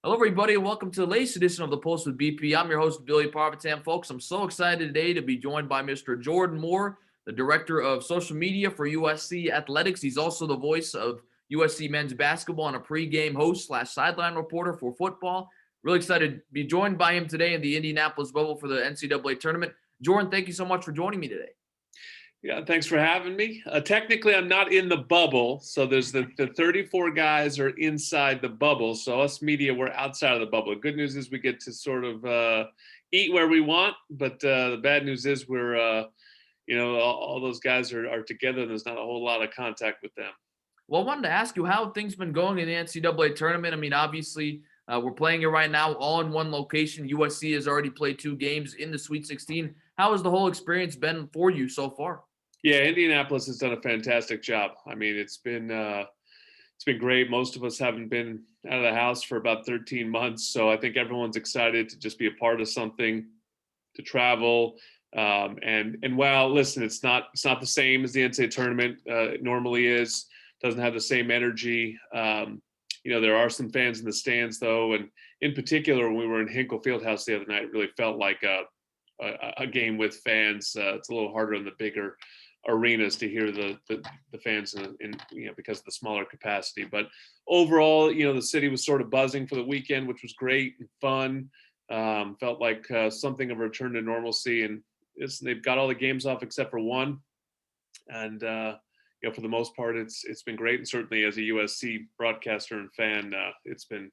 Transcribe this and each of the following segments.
Hello, everybody, and welcome to the latest edition of the Pulse with BP. I'm your host, Billy Parvitan. Folks, I'm so excited today to be joined by Mr. Jordan Moore, the Director of Social Media for USC Athletics. He's also the voice of USC men's basketball and a pregame host / sideline reporter for football. Really excited to be joined by him today in the Indianapolis bubble for the NCAA tournament. Jordan, thank you so much for joining me today. Yeah, thanks for having me. Technically, I'm not in the bubble. So there's the 34 guys are inside the bubble. So us media, we're outside of the bubble. The good news is we get to sort of eat where we want. But the bad news is we're, all those guys are together and there's not a whole lot of contact with them. Well, I wanted to ask you how things been going in the NCAA tournament. I mean, obviously, we're playing it right now all in one location. USC has already played 2 games in the Sweet 16. How has the whole experience been for you so far? Yeah, Indianapolis has done a fantastic job. I mean, it's been great. Most of us haven't been out of the house for about 13 months, so I think everyone's excited to just be a part of something, to travel. And while listen, it's not the same as the NCAA tournament. It normally is. Doesn't have the same energy. There are some fans in the stands though, and in particular, when we were in Hinkle Fieldhouse the other night, it really felt like a game with fans. It's a little harder in the bigger arenas to hear the fans in because of the smaller capacity. But overall, the city was sort of buzzing for the weekend, which was great and fun. Felt like something of a return to normalcy, and they've got all the games off except for one. And for the most part, it's been great. And certainly as a USC broadcaster and fan, it's been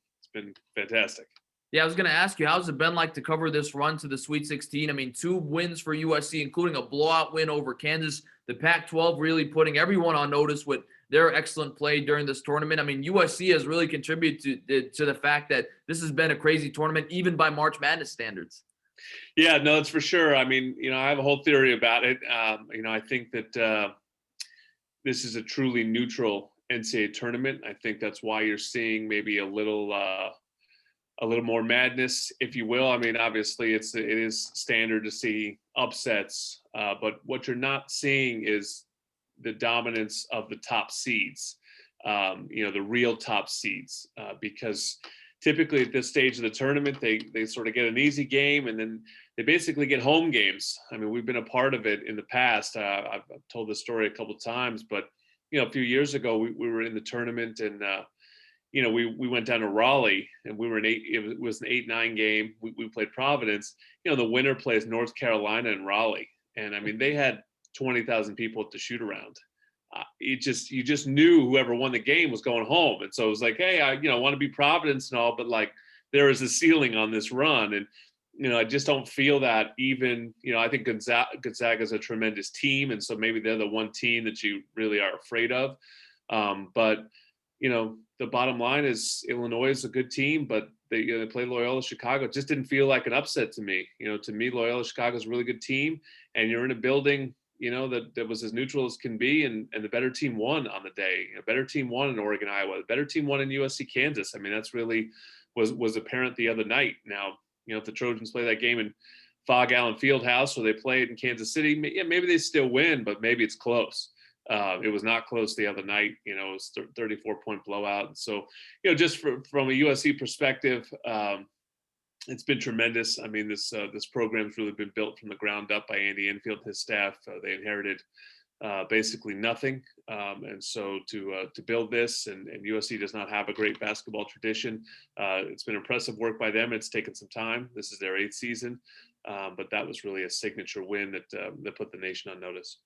fantastic. Yeah, I was going to ask you, how's it been like to cover this run to the Sweet 16? I mean, 2 wins for USC, including a blowout win over Kansas. The Pac-12 really putting everyone on notice with their excellent play during this tournament. I mean, USC has really contributed to the fact that this has been a crazy tournament, even by March Madness standards. Yeah, no, that's for sure. I mean, I have a whole theory about it. I think that this is a truly neutral NCAA tournament. I think that's why you're seeing maybe a little more madness, if you will. I mean, obviously it is standard to see upsets, but what you're not seeing is the dominance of the top seeds, the real top seeds, because typically at this stage of the tournament, they sort of get an easy game and then they basically get home games. I mean, we've been a part of it in the past. I've told this story a couple of times, but a few years ago we were in the tournament and we went down to Raleigh and we were it was an 8-9 game. We played Providence. The winner plays North Carolina and Raleigh. And I mean, they had 20,000 people at the shoot around. You just knew whoever won the game was going home. And so it was like, hey, I want to be Providence and all, but like there is a ceiling on this run. And, I just don't feel that even, I think Gonzaga is a tremendous team. And so maybe they're the one team that you really are afraid of. But the bottom line is Illinois is a good team, but they play Loyola Chicago. It just didn't feel like an upset to me. To me, Loyola Chicago is a really good team, and you're in a building, that was as neutral as can be, and the better team won on the day. A better team won in Oregon, Iowa. The better team won in USC Kansas. I mean, that's really was apparent the other night. Now, if the Trojans play that game in Fog Allen Fieldhouse, or they play it in Kansas City, maybe they still win, but maybe it's close. It was not close the other night. It was 34-point blowout. And so, just from a USC perspective, it's been tremendous. I mean, this program's really been built from the ground up by Andy Enfield and his staff. They inherited basically nothing, and so to build this, and USC does not have a great basketball tradition. It's been impressive work by them. It's taken some time. This is their 8th season, but that was really a signature win that put the nation on notice.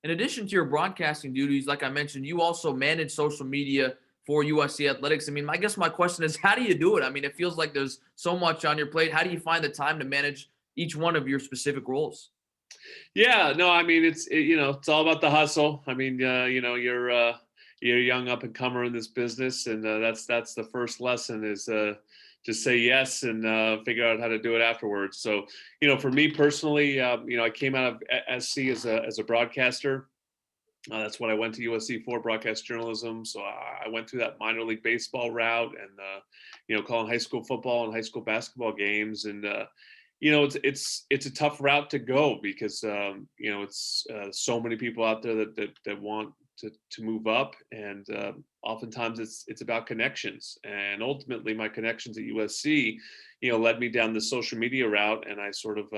In addition to your broadcasting duties, like I mentioned, you also manage social media for USC Athletics. I mean, I guess my question is, how do you do it? I mean, it feels like there's so much on your plate. How do you find the time to manage each one of your specific roles? Yeah, no, I mean, it's all about the hustle. I mean, you're a young up and comer in this business, and that's the first lesson is just say yes and figure out how to do it afterwards. So, for me personally, I came out of SC as a broadcaster. That's what I went to USC for, broadcast journalism. So I went through that minor league baseball route and, calling high school football and high school basketball games. And, it's a tough route to go because, it's so many people out there that want move up, and oftentimes it's about connections. And ultimately, my connections at USC, led me down the social media route, and I sort of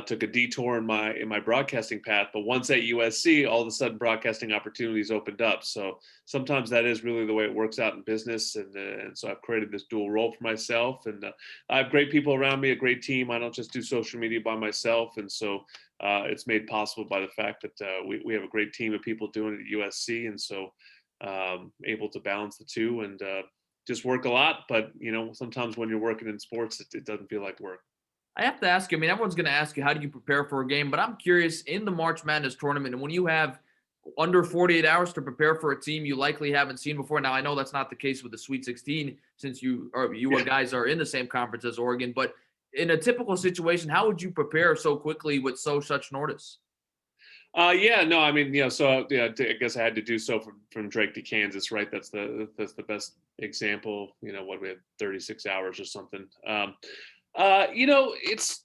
took a detour in my broadcasting path. But once at USC, all of a sudden broadcasting opportunities opened up. So sometimes that is really the way it works out in business. And so I've created this dual role for myself, and I have great people around me, a great team. I don't just do social media by myself. And so it's made possible by the fact that we have a great team of people doing it at USC. And so able to balance the two and just work a lot. But, sometimes when you're working in sports, it doesn't feel like work. I have to ask you, I mean, everyone's going to ask you, how do you prepare for a game? But I'm curious, in the March Madness tournament, and when you have under 48 hours to prepare for a team you likely haven't seen before. Now, I know that's not the case with the Sweet 16 since you guys are in the same conference as Oregon. But in a typical situation, how would you prepare so quickly with such notice? I guess I had to do so from Drake to Kansas, right? That's the best example. What we had 36 hours or something. It's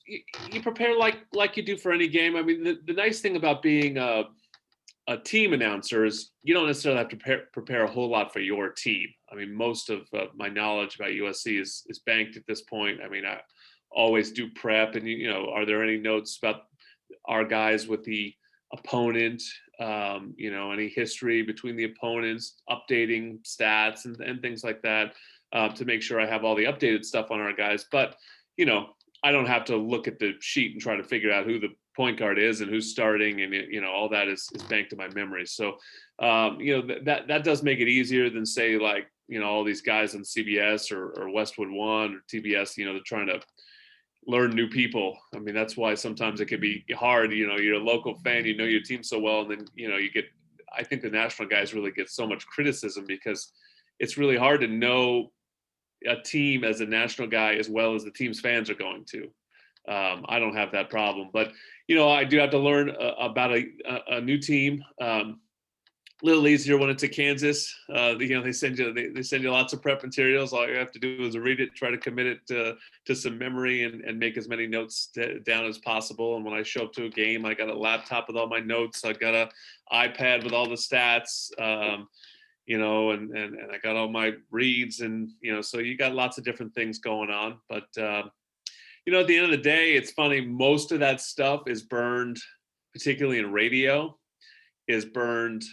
you prepare like you do for any game. I mean, the nice thing about being a team announcer is you don't necessarily have to prepare a whole lot for your team. I mean, most of my knowledge about USC is banked at this point. I mean, I always do prep, and are there any notes about our guys with the opponent? Any history between the opponents, updating stats and things like that to make sure I have all the updated stuff on our guys. But I don't have to look at the sheet and try to figure out who the point guard is and who's starting, and all that is banked in my memory. So that does make it easier than, say, like all these guys on CBS or Westwood One or TBS. They're trying to learn new people. I mean, that's why sometimes it can be hard. You're a local fan, your team so well, and then you get. I think the national guys really get so much criticism because it's really hard to know a team as a national guy as well as the team's fans are going to. I don't have that problem, but I do have to learn about a new team. A little easier when it's at Kansas. They send you lots of prep materials. All you have to do is read it, try to commit it to some memory, and make as many notes down as possible. And when I show up to a game, I got a laptop with all my notes. I got an iPad with all the stats. And I got all my reads, and so you got lots of different things going on. But at the end of the day, it's funny. Most of that stuff is burned, particularly in radio, is burned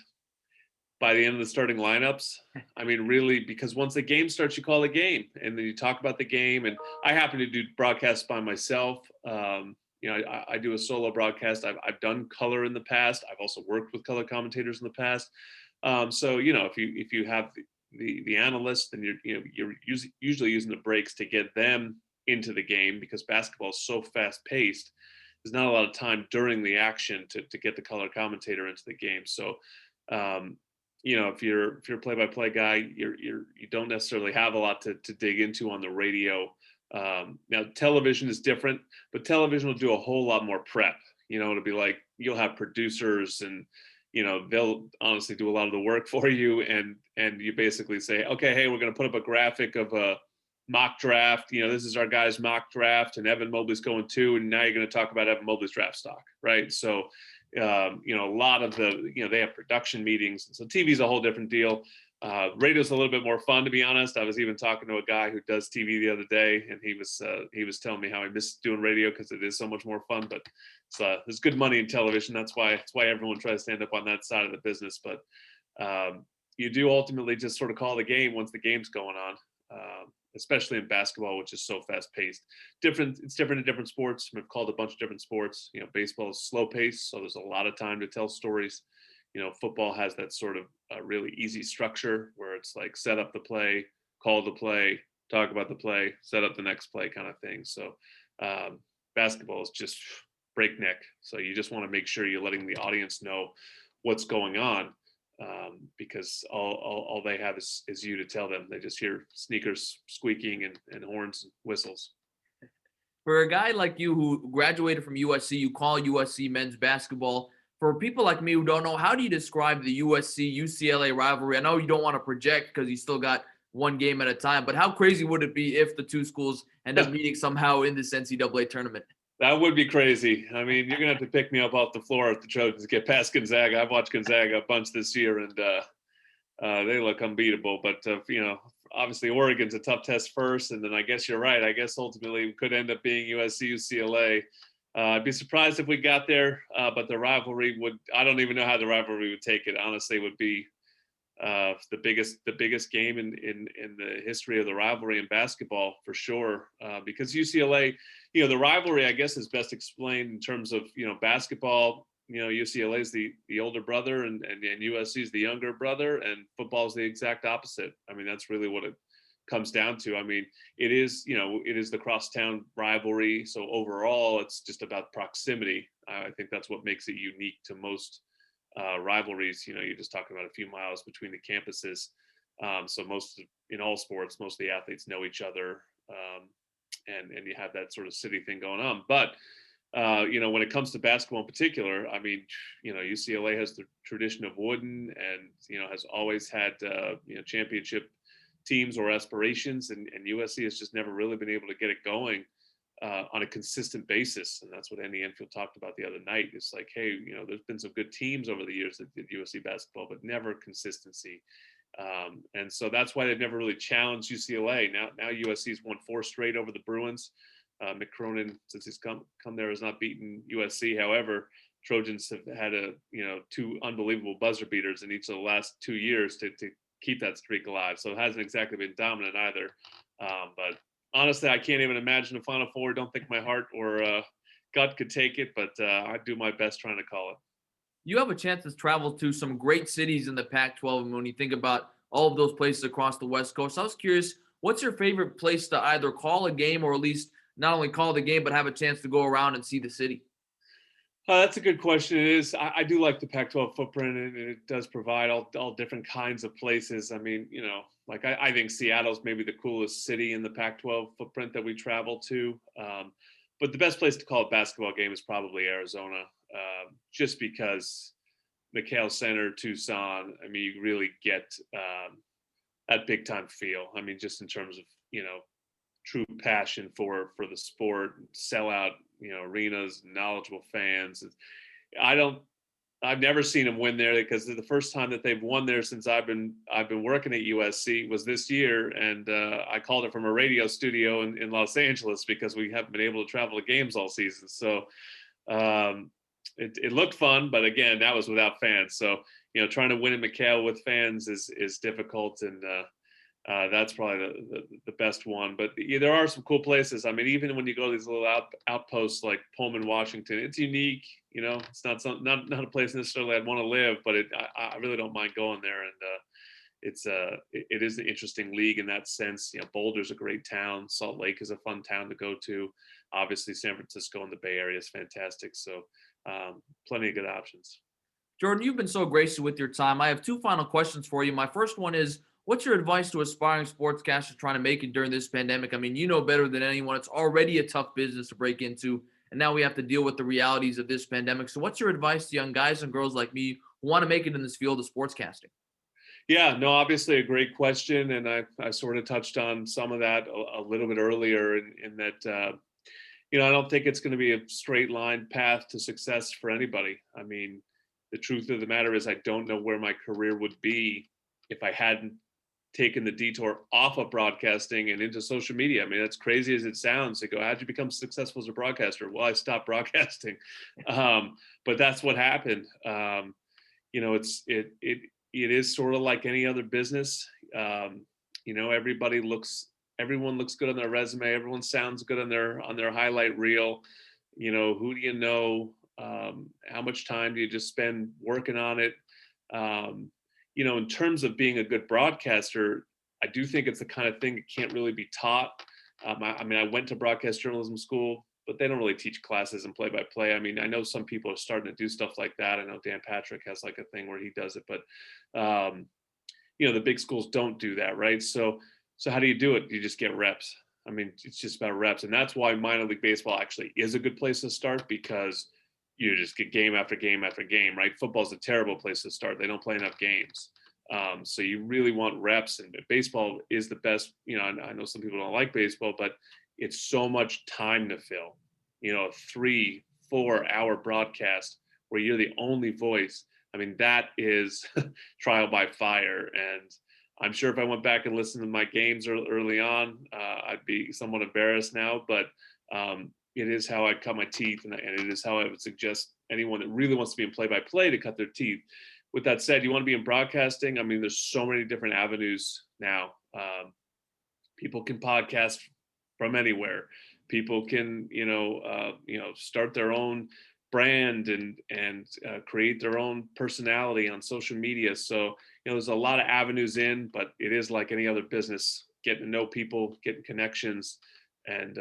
by the end of the starting lineups. I mean, really, because once the game starts, you call the game, and then you talk about the game. And I happen to do broadcasts by myself. I do a solo broadcast. I've done color in the past. I've also worked with color commentators in the past. So if you have the analyst, then you're usually using the breaks to get them into the game, because basketball is so fast paced. There's not a lot of time during the action to get the color commentator into the game. So if you're a play-by-play guy, you don't necessarily have a lot to dig into on the radio. Now television is different, but television will do a whole lot more prep. It'll be like you'll have producers, and they'll honestly do a lot of the work for you, and you basically say, okay, hey, we're going to put up a graphic of a mock draft. This is our guy's mock draft, and Evan Mobley's going 2, and now you're going to talk about Evan Mobley's draft stock, right? So a lot of they have production meetings, so TV's a whole different deal. Radio's a little bit more fun, to be honest. I was even talking to a guy who does TV the other day, and he was telling me how he missed doing radio because it is so much more fun. But there's good money in television. That's why everyone tries to stand up on that side of the business. But you do ultimately just sort of call the game once the game's going on, especially in basketball, which is so fast paced. It's different in different sports. I've called a bunch of different sports. Baseball is slow paced, so there's a lot of time to tell stories. Football has that sort of really easy structure where it's like set up the play, call the play, talk about the play, set up the next play kind of thing. So basketball is just breakneck. So you just want to make sure you're letting the audience know what's going on, because all they have is you to tell them. They just hear sneakers squeaking and horns and whistles. For a guy like you who graduated from USC, you call USC men's basketball. For people like me who don't know, how do you describe the USC UCLA rivalry? I know you don't want to project because you still got one game at a time, but how crazy would it be if the two schools end up meeting somehow in this NCAA tournament? That would be crazy. I mean, you're gonna have to pick me up off the floor if the Trojans get past Gonzaga. I've watched Gonzaga a bunch this year, and they look unbeatable. But obviously Oregon's a tough test first, and then I guess you're right. I guess ultimately it could end up being USC UCLA. I'd be surprised if we got there, but the rivalry would—I don't even know how the rivalry would take it. Honestly, it would be the biggest game in the history of the rivalry in basketball for sure. Because UCLA, the rivalry I guess is best explained in terms of basketball. UCLA is the older brother and USC is the younger brother, and football is the exact opposite. I mean, that's really what it comes down to. I mean, it is the crosstown rivalry. So overall, it's just about proximity. I think that's what makes it unique to most rivalries. You're just talking about a few miles between the campuses. So in all sports, most of the athletes know each other, and you have that sort of city thing going on. But when it comes to basketball in particular, I mean, UCLA has the tradition of Wooden, and has always had championship teams or aspirations, and USC has just never really been able to get it going on a consistent basis. And that's what Andy Enfield talked about the other night. It's like, hey, there's been some good teams over the years that did USC basketball, but never consistency. And so that's why they've never really challenged UCLA. Now USC's won 4 straight over the Bruins. Mick Cronin, since he's come there, has not beaten USC. However, Trojans have had 2 unbelievable buzzer beaters in each of the last 2 years to keep that streak alive. So it hasn't exactly been dominant either. But honestly, I can't even imagine a Final Four. Don't think my heart or gut could take it, but I do my best trying to call it. You have a chance to travel to some great cities in the Pac-12, and when you think about all of those places across the West Coast, I was curious, what's your favorite place to either call a game or at least not only call the game, but have a chance to go around and see the city? That's a good question. It is. I do like the Pac-12 footprint, and it does provide all different kinds of places. I mean, like I think Seattle's maybe the coolest city in the Pac-12 footprint that we travel to. But the best place to call a basketball game is probably Arizona, just because McHale Center, Tucson. I mean, you really get that big time feel. I mean, just in terms of true passion for the sport, sellout arenas, knowledgeable fans. I've never seen them win there, because the first time that they've won there since I've been working at USC was this year, and I called it from a radio studio in Los Angeles because we haven't been able to travel to games all season. So it looked fun, but again, that was without fans. So trying to win in McHale with fans is difficult, and that's probably the best one. But there are some cool places. I mean, even when you go to these little outposts like Pullman, Washington, it's unique. It's not a place necessarily I'd want to live, but I really don't mind going there. And it is an interesting league in that sense. Boulder's a great town. Salt Lake is a fun town to go to. Obviously, San Francisco and the Bay Area is fantastic. So plenty of good options. Jordan, you've been so gracious with your time. I have 2 final questions for you. My first one is, what's your advice to aspiring sportscasters trying to make it during this pandemic? I mean, you know better than anyone, it's already a tough business to break into, and now we have to deal with the realities of this pandemic. So what's your advice to young guys and girls like me who want to make it in this field of sportscasting? Yeah, no, obviously a great question. And I sort of touched on some of that a little bit earlier in that, I don't think it's going to be a straight line path to success for anybody. I mean, the truth of the matter is I don't know where my career would be if I hadn't taken the detour off of broadcasting and into social media. I mean, that's crazy as it sounds. They go, how'd you become successful as a broadcaster? Well, I stopped broadcasting. But that's what happened. It is sort of like any other business. Everyone looks good on their resume. Everyone sounds good on their highlight reel. Who do you know? How much time do you just spend working on it? In terms of being a good broadcaster, I do think it's the kind of thing that can't really be taught. I went to broadcast journalism school, but they don't really teach classes and play-by-play. I mean, I know some people are starting to do stuff like that. I know Dan Patrick has like a thing where he does it, but the big schools don't do that, right? So how do you do it? You just get reps. I mean, it's just about reps, and that's why minor league baseball actually is a good place to start, because you just get game after game after game, right? Football's a terrible place to start. They don't play enough games. So you really want reps, and baseball is the best. I know some people don't like baseball, but it's so much time to fill. a 3-4 hour broadcast where you're the only voice. I mean, that is trial by fire. And I'm sure if I went back and listened to my games early on, I'd be somewhat embarrassed now, but it is how I cut my teeth, and it is how I would suggest anyone that really wants to be in play-by-play to cut their teeth. With that said, you want to be in broadcasting. I mean, there's so many different avenues now. People can podcast from anywhere. People can, start their own brand and create their own personality on social media. So, there's a lot of avenues in, but it is like any other business, getting to know people, getting connections, and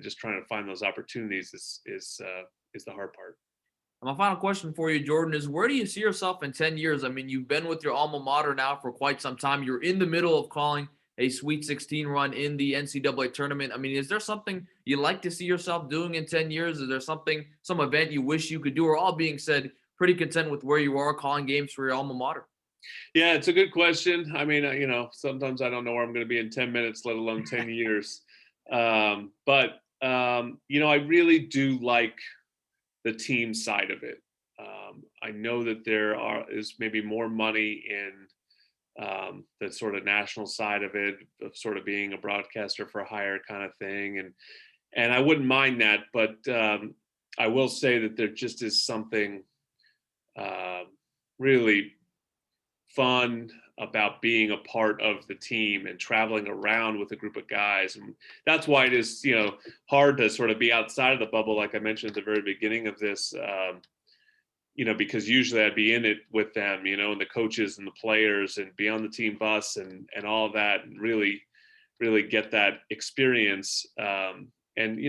just trying to find those opportunities is the hard part. My final question for you, Jordan, is where do you see yourself in 10 years? I mean, you've been with your alma mater now for quite some time. You're in the middle of calling a Sweet 16 run in the NCAA tournament. I mean, is there something you like to see yourself doing in 10 years? Is there some event you wish you could do? Or all being said, pretty content with where you are calling games for your alma mater? Yeah, it's a good question. I mean, sometimes I don't know where I'm going to be in 10 minutes, let alone 10 years. But I really do like the team side of it. I know that is maybe more money in the sort of national side of it, of sort of being a broadcaster for hire kind of thing, and I wouldn't mind that, but I will say that there just is something really fun about being a part of the team and traveling around with a group of guys. And that's why it is, hard to sort of be outside of the bubble, like I mentioned at the very beginning of this, because usually I'd be in it with them, and the coaches and the players, and be on the team bus and all of that, and really, really get that experience. And,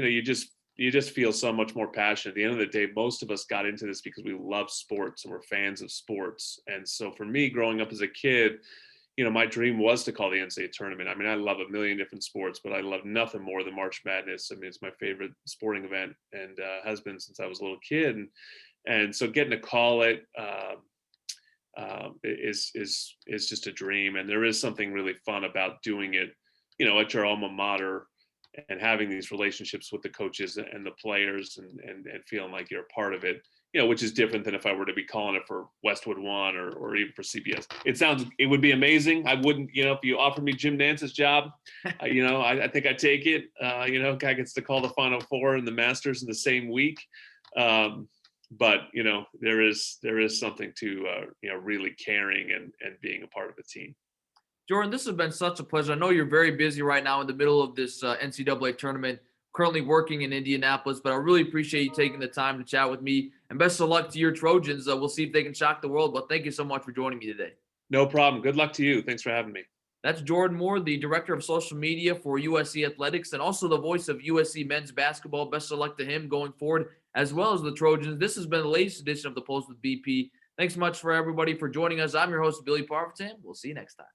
you just feel so much more passion. At the end of the day, most of us got into this because we love sports and we're fans of sports. And so for me, growing up as a kid, my dream was to call the NCAA tournament. I mean, I love a million different sports, but I love nothing more than March Madness. I mean, it's my favorite sporting event, and has been since I was a little kid. And so getting to call it is just a dream. And there is something really fun about doing it, at your alma mater, and having these relationships with the coaches and the players, and feeling like you're a part of it, which is different than if I were to be calling it for Westwood One or even for CBS. It would be amazing. I wouldn't, if you offered me Jim Nance's job, I think I'd take it. Guy gets to call the Final Four and the Masters in the same week. But there is something to really caring and being a part of a team. Jordan, this has been such a pleasure. I know you're very busy right now in the middle of this NCAA tournament, currently working in Indianapolis, but I really appreciate you taking the time to chat with me, and best of luck to your Trojans. We'll see if they can shock the world, but thank you so much for joining me today. No problem. Good luck to you. Thanks for having me. That's Jordan Moore, the director of social media for USC Athletics, and also the voice of USC men's basketball. Best of luck to him going forward, as well as the Trojans. This has been the latest edition of The Post with BP. Thanks so much for everybody for joining us. I'm your host, Billy Parvitan. We'll see you next time.